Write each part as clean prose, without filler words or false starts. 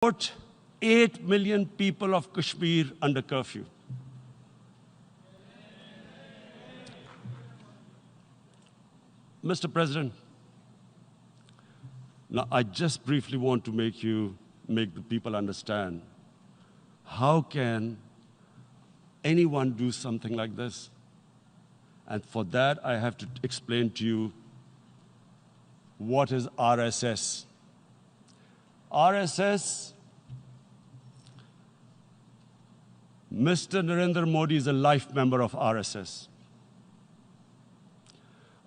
put 8 million people of Kashmir under curfew. Mr. President, now I just briefly want to make the people understand how can anyone do something like this? And for that, I have to explain to you what is RSS. RSS, Mr. Narendra Modi is a life member of RSS.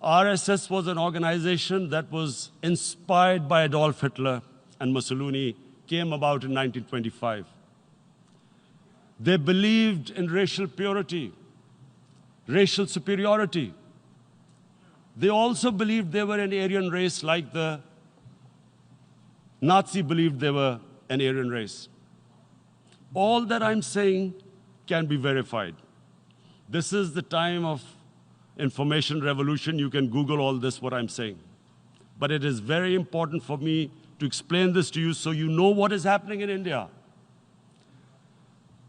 RSS was an organization that was inspired by Adolf Hitler and Mussolini, came about in 1925. They believed in racial purity, racial superiority. They also believed they were an Aryan race like the Nazi believed they were an Aryan race. All that I'm saying can be verified. This is the time of information revolution. You can Google all this, what I'm saying. But it is very important for me to explain this to you so you know what is happening in India.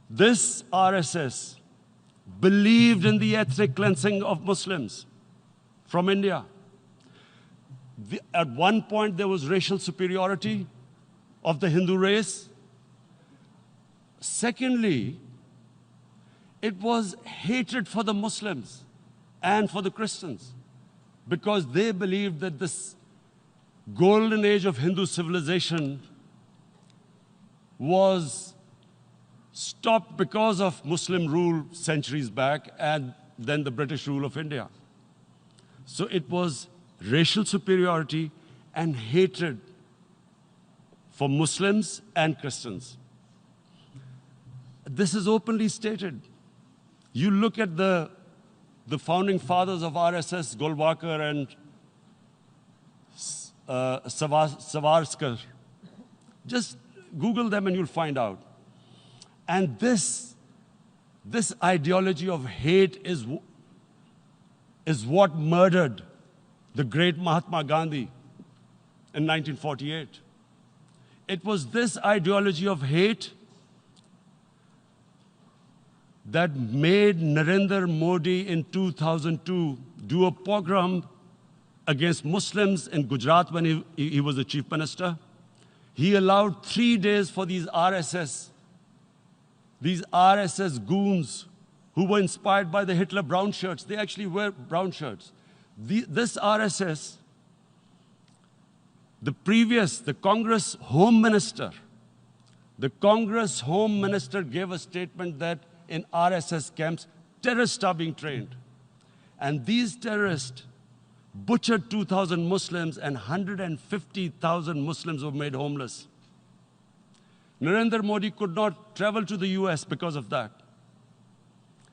This RSS believed in the ethnic cleansing of Muslims from India. At one point, there was racial superiority of the Hindu race. Secondly, it was hatred for the Muslims and for the Christians because they believed that this golden age of Hindu civilization was stopped because of Muslim rule centuries back and then the British rule of India. So it was racial superiority and hatred for Muslims and Christians. This is openly stated. You look at the founding fathers of RSS, Golwalkar and Savarkar. Just Google them and you'll find out. And this ideology of hate is what murdered the great Mahatma Gandhi in 1948. It was this ideology of hate that made Narendra Modi in 2002 do a pogrom against Muslims in Gujarat when he was the chief minister. He allowed 3 days for these RSS goons who were inspired by the Hitler brown shirts. They actually wear brown shirts. This RSS, the Congress Home Minister gave a statement that in RSS camps, terrorists are being trained. And these terrorists butchered 2,000 Muslims and 150,000 Muslims were made homeless. Narendra Modi could not travel to the US because of that.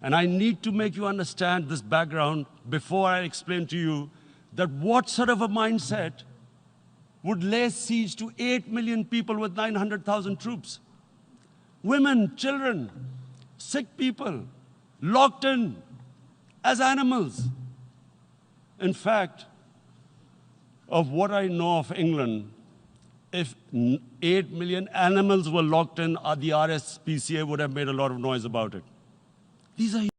And I need to make you understand this background before I explain to you that what sort of a mindset would lay siege to 8 million people with 900,000 troops. Women, children, sick people, locked in as animals. In fact, of what I know of England, if 8 million animals were locked in, the RSPCA would have made a lot of noise about it. These are